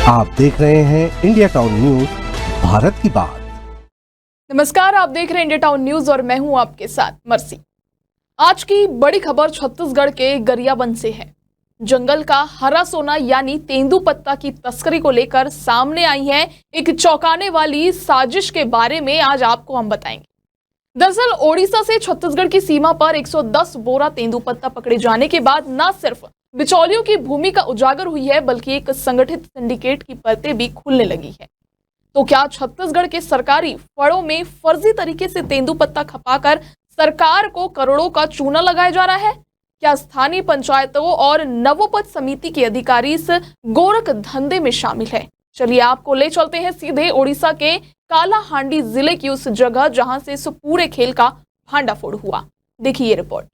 आप देख रहे हैं इंडिया टाउन न्यूज, भारत की बात। नमस्कार, आप देख रहे हैं इंडिया टाउन न्यूज और मैं हूं आपके साथ मर्सी। आज की बड़ी खबर छत्तीसगढ़ के गरियाबंद से है। जंगल का हरा सोना यानी तेंदुपत्ता की तस्करी को लेकर सामने आई है एक चौंकाने वाली साजिश के बारे में आज आपको हम बताएंगे। दरअसल ओडिशा से छत्तीसगढ़ की सीमा पर 110 बोरा तेंदुपत्ता पकड़े जाने के बाद न सिर्फ बिचौलियों की भूमिका उजागर हुई है, बल्कि एक संगठित सिंडिकेट की परतें भी खुलने लगी है। तो क्या छत्तीसगढ़ के सरकारी फड़ों में फर्जी तरीके से तेंदुपत्ता खपाकर सरकार को करोड़ों का चूना लगाया जा रहा है? क्या स्थानीय पंचायतों और नवोपद समिति के अधिकारी इस गोरख धंधे में शामिल है? चलिए आपको ले चलते हैं सीधे ओडिशा के कालाहांडी जिले की उस जगह जहां से इस पूरे खेल का भांडाफोड़ हुआ। देखिए ये रिपोर्ट।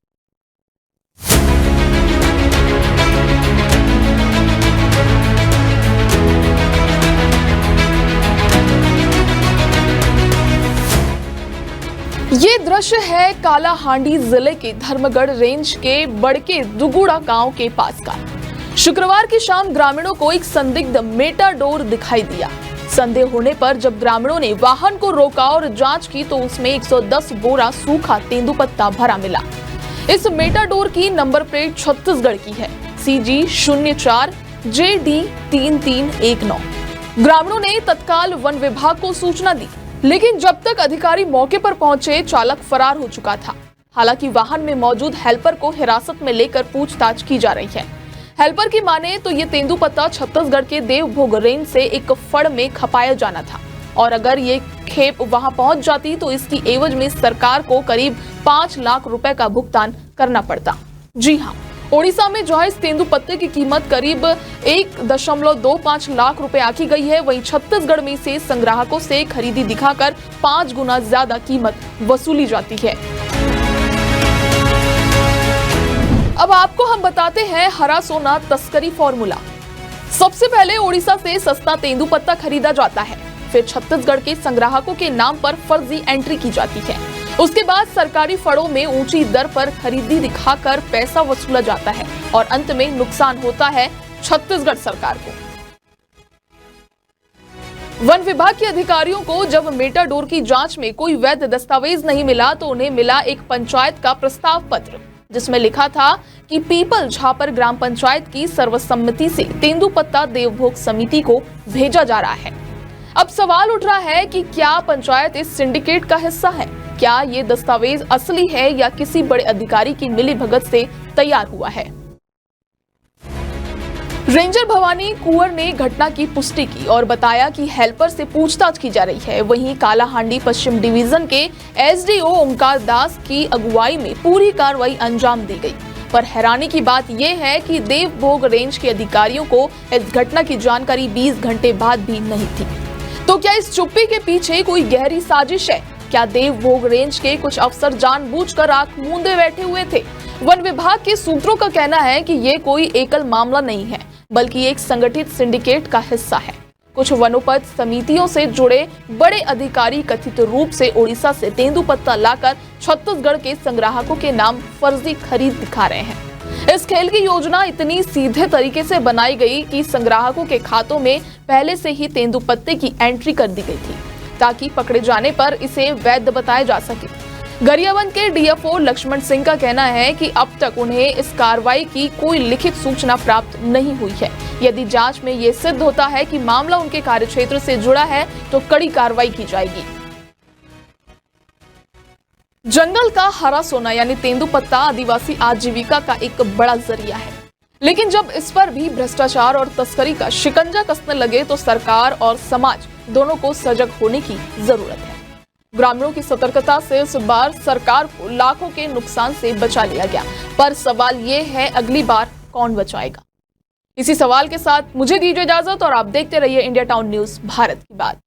ये दृश्य है कालाहांडी जिले के धर्मगढ़ रेंज के बड़के दुगुड़ा गांव के पास का। शुक्रवार की शाम ग्रामीणों को एक संदिग्ध मेटाडोर दिखाई दिया। संदेह होने पर जब ग्रामीणों ने वाहन को रोका और जांच की तो उसमें 110 बोरा सूखा तेंदुपत्ता भरा मिला। इस मेटाडोर की नंबर प्लेट छत्तीसगढ़ की है, CG04 JD 3319। ग्रामीणों ने तत्काल वन विभाग को सूचना दी, लेकिन जब तक अधिकारी मौके पर पहुंचे चालक फरार हो चुका था। हालांकि वाहन में मौजूद हेल्पर को हिरासत में लेकर पूछताछ की जा रही है। हेल्पर की माने तो ये तेंदुपत्ता छत्तीसगढ़ के देवभोग रेंज से एक फड़ में खपाया जाना था और अगर ये खेप वहां पहुंच जाती तो इसकी एवज में सरकार को करीब 5 लाख रुपए का भुगतान करना पड़ता। जी हाँ, ओडिशा में जो है इस तेंदुपत्ते की कीमत करीब 1.25 लाख रुपए आंकी गई है। वहीं छत्तीसगढ़ में से संग्राहकों से खरीदी दिखाकर 5 गुना ज्यादा कीमत वसूली जाती है। अब आपको हम बताते हैं हरा सोना तस्करी फॉर्मूला। सबसे पहले ओडिशा से सस्ता तेंदुपत्ता खरीदा जाता है, फिर छत्तीसगढ़ के संग्राहकों के नाम पर फर्जी एंट्री की जाती है। उसके बाद सरकारी फड़ों में ऊंची दर पर खरीदी दिखाकर पैसा वसूला जाता है और अंत में नुकसान होता है छत्तीसगढ़ सरकार को। वन विभाग के अधिकारियों को जब मेटाडोर की जांच में कोई वैध दस्तावेज नहीं मिला तो उन्हें मिला एक पंचायत का प्रस्ताव पत्र, जिसमें लिखा था कि पीपल झापर ग्राम पंचायत की सर्वसम्मति से तेंदुपत्ता देवभोग समिति को भेजा जा रहा है। अब सवाल उठ रहा है कि क्या पंचायत इस सिंडिकेट का हिस्सा है? क्या ये दस्तावेज असली है या किसी बड़े अधिकारी की मिलीभगत से तैयार हुआ है? रेंजर भवानी कुंवर ने घटना की पुष्टि की और बताया कि हेल्पर से पूछताछ की जा रही है। वहीं कालाहांडी पश्चिम डिवीजन के SDO ओंकार दास की अगुवाई में पूरी कार्रवाई अंजाम दी गई। पर हैरानी की बात यह है कि देवभोग रेंज के अधिकारियों को इस घटना की जानकारी 20 घंटे बाद भी नहीं थी। तो क्या इस चुप्पी के पीछे कोई गहरी साजिश है? क्या देवभोग रेंज के कुछ अफसर जानबूझकर आंख मूंदे बैठे हुए थे? वन विभाग के सूत्रों का कहना है कि ये कोई एकल मामला नहीं है, बल्कि एक संगठित सिंडिकेट का हिस्सा है। कुछ वनोपज समितियों से जुड़े बड़े अधिकारी कथित रूप से ओडिशा से तेंदुपत्ता लाकर छत्तीसगढ़ के संग्राहकों के नाम फर्जी खरीद दिखा रहे हैं। इस खेल की योजना इतनी सीधे तरीके से बनाई गई कि संग्राहकों के खातों में पहले से ही तेंदुपत्ते की एंट्री कर दी गई थी, ताकि पकड़े जाने पर इसे वैध बताया जा सके। गरियाबंद के DFO लक्ष्मण सिंह का कहना है कि अब तक उन्हें इस कार्रवाई की कोई लिखित सूचना प्राप्त नहीं हुई है। यदि जांच में ये सिद्ध होता है कि मामला उनके कार्यक्षेत्र से जुड़ा है तो कड़ी कार्रवाई की जाएगी। जंगल का हरा सोना यानी तेंदुपत्ता आदिवासी आजीविका का एक बड़ा जरिया है, लेकिन जब इस पर भी भ्रष्टाचार और तस्करी का शिकंजा कसने लगे तो सरकार और समाज दोनों को सजग होने की जरूरत है। ग्रामीणों की सतर्कता से इस बार सरकार को लाखों के नुकसान से बचा लिया गया, पर सवाल ये है अगली बार कौन बचाएगा? इसी सवाल के साथ मुझे दीजिए इजाजत और आप देखते रहिए इंडिया टाउन न्यूज, भारत की बात।